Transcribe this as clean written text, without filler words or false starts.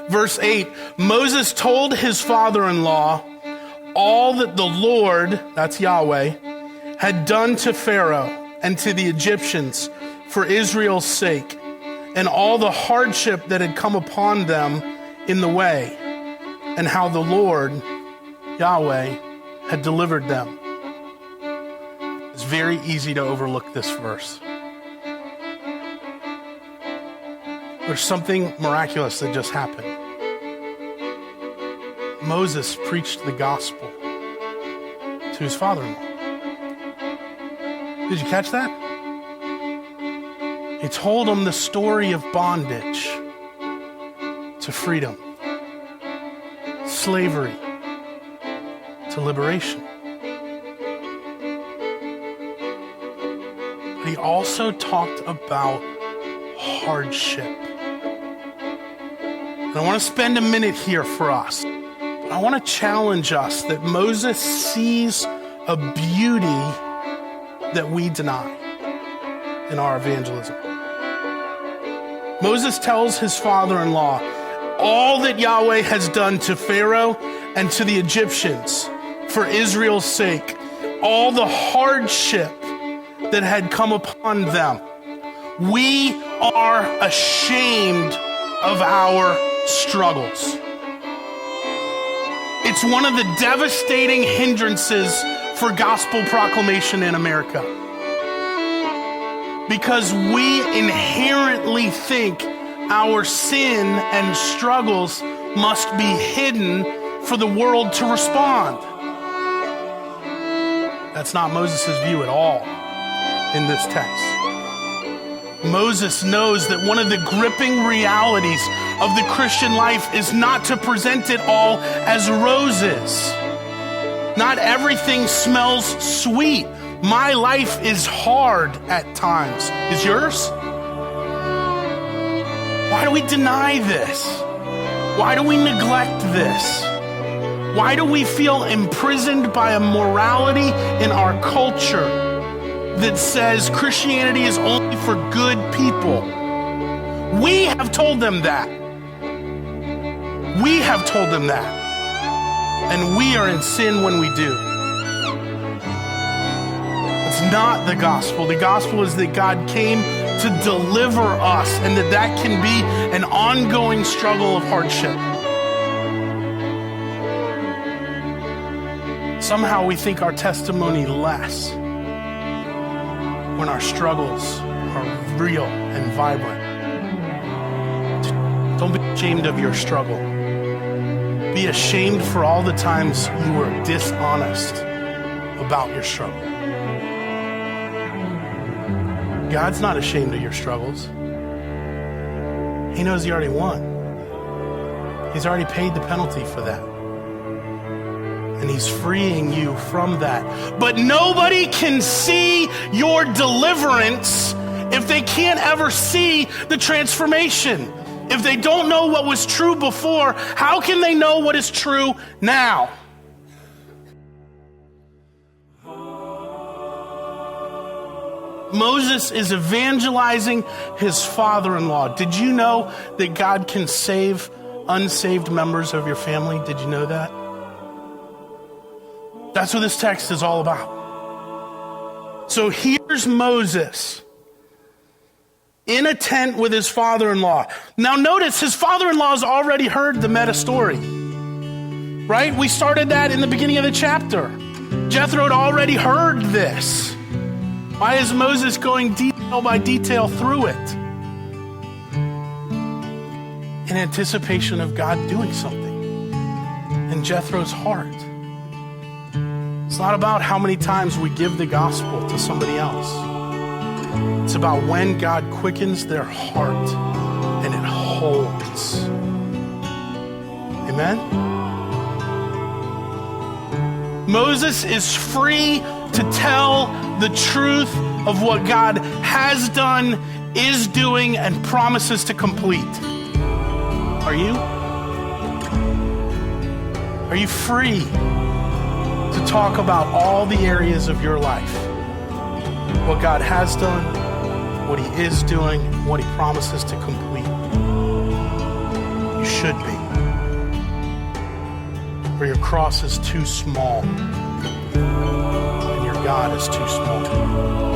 Verse 8, Moses told his father-in-law all that the Lord, that's Yahweh, had done to Pharaoh and to the Egyptians for Israel's sake, and all the hardship that had come upon them in the way, and how the Lord, Yahweh, had delivered them. It's very easy to overlook this verse. There's something miraculous that just happened. Moses preached the gospel to his father-in-law. Did you catch that? He told him the story of bondage to freedom, slavery to liberation. But he also talked about hardship. And I want to spend a minute here for us. I want to challenge us that Moses sees a beauty that we deny in our evangelism. Moses tells his father-in-law all that Yahweh has done to Pharaoh and to the Egyptians for Israel's sake, all the hardship that had come upon them. We are ashamed of our struggles. It's one of the devastating hindrances for gospel proclamation in America, because we inherently think our sin and struggles must be hidden for the world to respond. That's not Moses' view at all in this text. Moses knows that one of the gripping realities of the Christian life is not to present it all as roses. Not everything smells sweet. My life is hard at times. Is yours? Why do we deny this? Why do we neglect this? Why do we feel imprisoned by a morality in our culture that says Christianity is only for good people? We have told them that. We have told them that. And we are in sin when we do. It's not the gospel. The gospel is that God came to deliver us, and that can be an ongoing struggle of hardship. Somehow we think our testimony less when our struggles are real and vibrant. Don't be ashamed of your struggle. Be ashamed for all the times you were dishonest about your struggle. God's not ashamed of your struggles. He knows you already won. He's already paid the penalty for that. And he's freeing you from that. But nobody can see your deliverance if they can't ever see the transformation. If they don't know what was true before, how can they know what is true now? Moses is evangelizing his father-in-law. Did you know that God can save unsaved members of your family? Did you know that? That's what this text is all about. So here's Moses in a tent with his father-in-law. Now notice, his father-in-law has already heard the meta story, right? We started that in the beginning of the chapter. Jethro had already heard this. Why is Moses going detail by detail through it? In anticipation of God doing something in Jethro's heart. It's not about how many times we give the gospel to somebody else. It's about when God quickens their heart and it holds. Amen? Moses is free to tell the truth of what God has done, is doing, and promises to complete. Are you? Are you free to talk about all the areas of your life? What God has done, what he is doing, what he promises to complete. You should be, where your cross is too small and your God is too small.